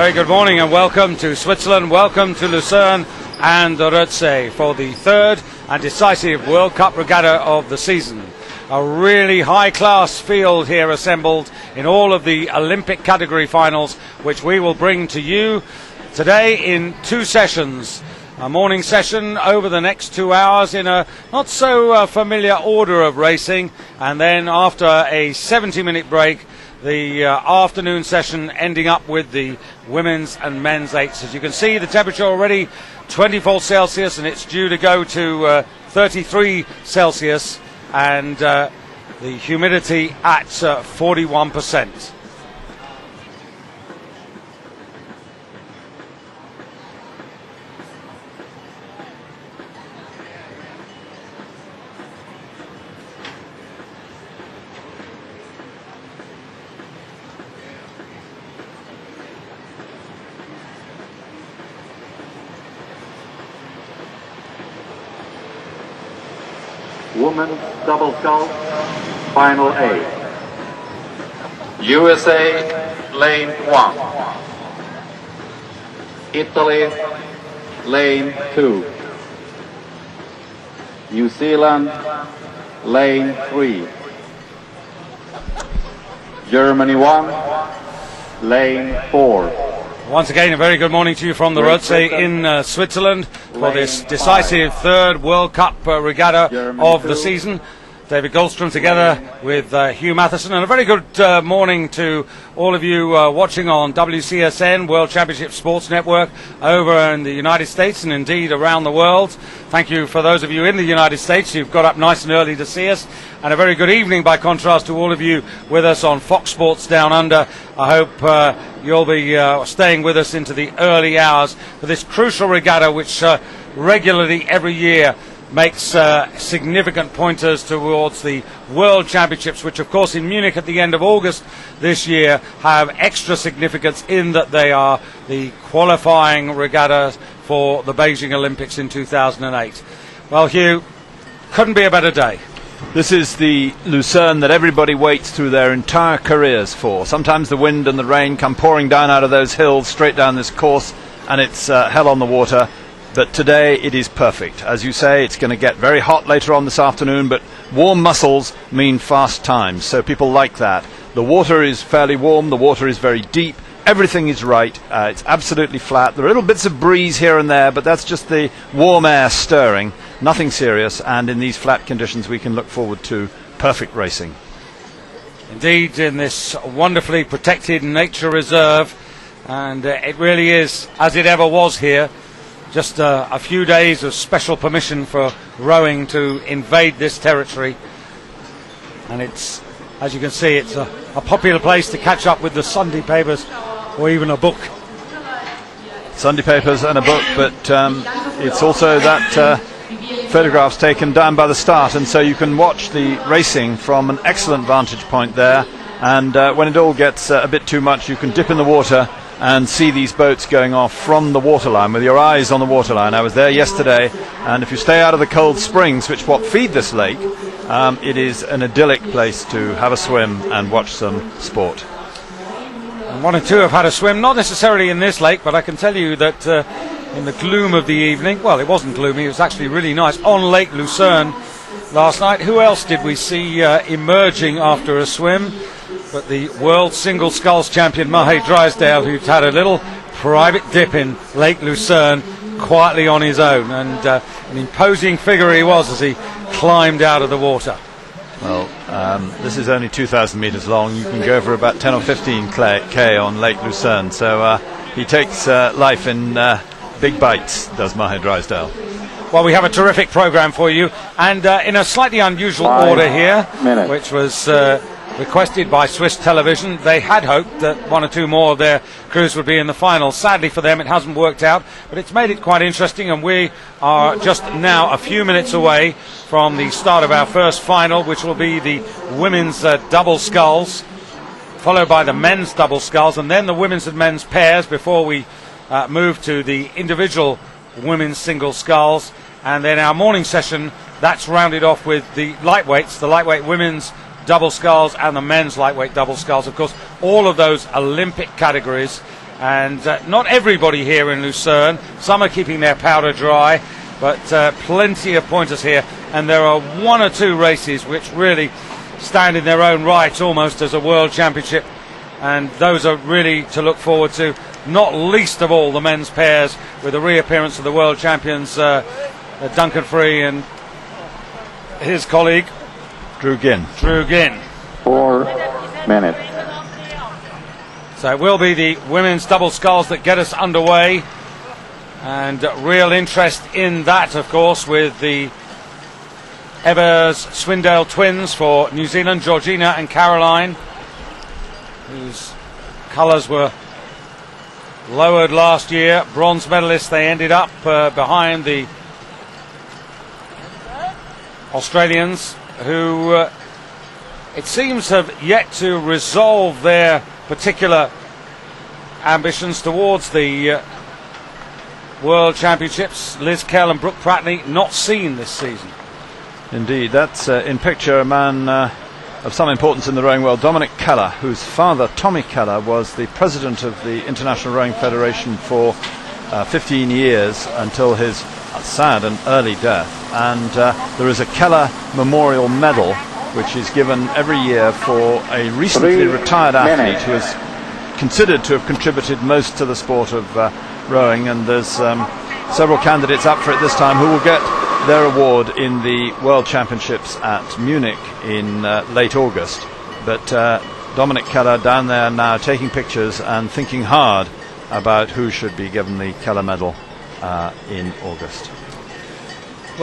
very good morning and welcome to Switzerland, welcome to Lucerne and the Rotsee for the third and decisive World Cup regatta of the season. A really high-class field here assembled in all of the Olympic category finals, which we will bring to you today in two sessions. A morning session over the next 2 hours in a not so familiar order of racing, and then after a 70-minute break, the afternoon session ending up with the women's and men's eights. As you can see, the temperature already 24 Celsius and it's due to go to 33 Celsius, and the humidity at 41%. Women's double sculls, final A. USA, lane 1. Italy, lane 2. New Zealand, lane 3. Germany 1, lane 4. Once again, a very good morning to you from the Rotsee in Switzerland for this decisive third World Cup regatta of the season. David Goldstrom together with Hugh Matheson, and a very good morning to all of you watching on WCSN, World Championship Sports Network, over in the United States and indeed around the world. Thank you for those of you in the United States who've got up nice and early to see us, and a very good evening by contrast to all of you with us on Fox Sports Down Under. I hope you'll be staying with us into the early hours for this crucial regatta, which regularly every year makes significant pointers towards the World Championships, which of course in Munich at the end of August this year have extra significance in that they are the qualifying regatta for the Beijing Olympics in 2008. Well, Hugh, couldn't be a better day. This is the Lucerne that everybody waits through their entire careers for. Sometimes the wind and the rain come pouring down out of those hills straight down this course, and it's hell on the water. But today it is perfect. As you say, it's going to get very hot later on this afternoon, but warm muscles mean fast times, so people like that. The water is fairly warm, the water is very deep, everything is right, it's absolutely flat. There are little bits of breeze here and there, but that's just the warm air stirring, nothing serious, and in these flat conditions we can look forward to perfect racing. Indeed, in this wonderfully protected nature reserve, and it really is as it ever was here. Just a few days of special permission for rowing to invade this territory, and it's, as you can see, it's a popular place to catch up with the Sunday papers or even a book. Sunday papers and a book, but it's also that photographs taken down by the start, and so you can watch the racing from an excellent vantage point there, and when it all gets a bit too much, you can dip in the water and see these boats going off from the waterline with your eyes on the waterline. I was there yesterday, and if you stay out of the cold springs, which what feed this lake, it is an idyllic place to have a swim and watch some sport. And one or two have had a swim, not necessarily in this lake, but I can tell you that in the gloom of the evening, well, it wasn't gloomy, it was actually really nice, on Lake Lucerne last night. Who else did we see emerging after a swim but the world single sculls champion Mahe Drysdale, who'd had a little private dip in Lake Lucerne quietly on his own, and an imposing figure he was as he climbed out of the water. Well, this is only 2,000 metres long. You can go for about 10 or 15 k on Lake Lucerne, so he takes life in big bites, does Mahe Drysdale. Well, we have a terrific programme for you, and in a slightly unusual order here, which was requested by Swiss television. They had hoped that one or two more of their crews would be in the final. Sadly for them, it hasn't worked out, but it's made it quite interesting, and we are just now a few minutes away from the start of our first final, which will be the women's double sculls, followed by the men's double sculls, and then the women's and men's pairs before we move to the individual women's single sculls. And then our morning session, that's rounded off with the lightweights, the lightweight women's double sculls and the men's lightweight double sculls. Of course, all of those Olympic categories And not everybody here in Lucerne. Some are keeping their powder dry, but plenty of pointers here. And there are one or two races which really stand in their own right, almost as a world championship. And those are really to look forward to, not least of all the men's pairs, with the reappearance of the world champions Duncan Free and his colleague Drew Ginn. 4 minutes. So it will be the women's double sculls that get us underway, and real interest in that, of course, with the Evers-Swindale twins for New Zealand, Georgina and Caroline, whose colours were lowered last year. Bronze medalists, they ended up behind the Australians, who it seems have yet to resolve their particular ambitions towards the World Championships. Liz Kell and Brooke Pratney not seen this season. Indeed, that's in picture a man of some importance in the rowing world, Dominic Keller, whose father, Tommy Keller, was the president of the International Rowing Federation for 15 years until his sad and early death. And there is a Keller Memorial Medal which is given every year for a recently retired athlete who is considered to have contributed most to the sport of rowing, and there's several candidates up for it this time who will get their award in the World Championships at Munich in late August. But Dominic Keller down there now taking pictures and thinking hard about who should be given the Keller Medal in August.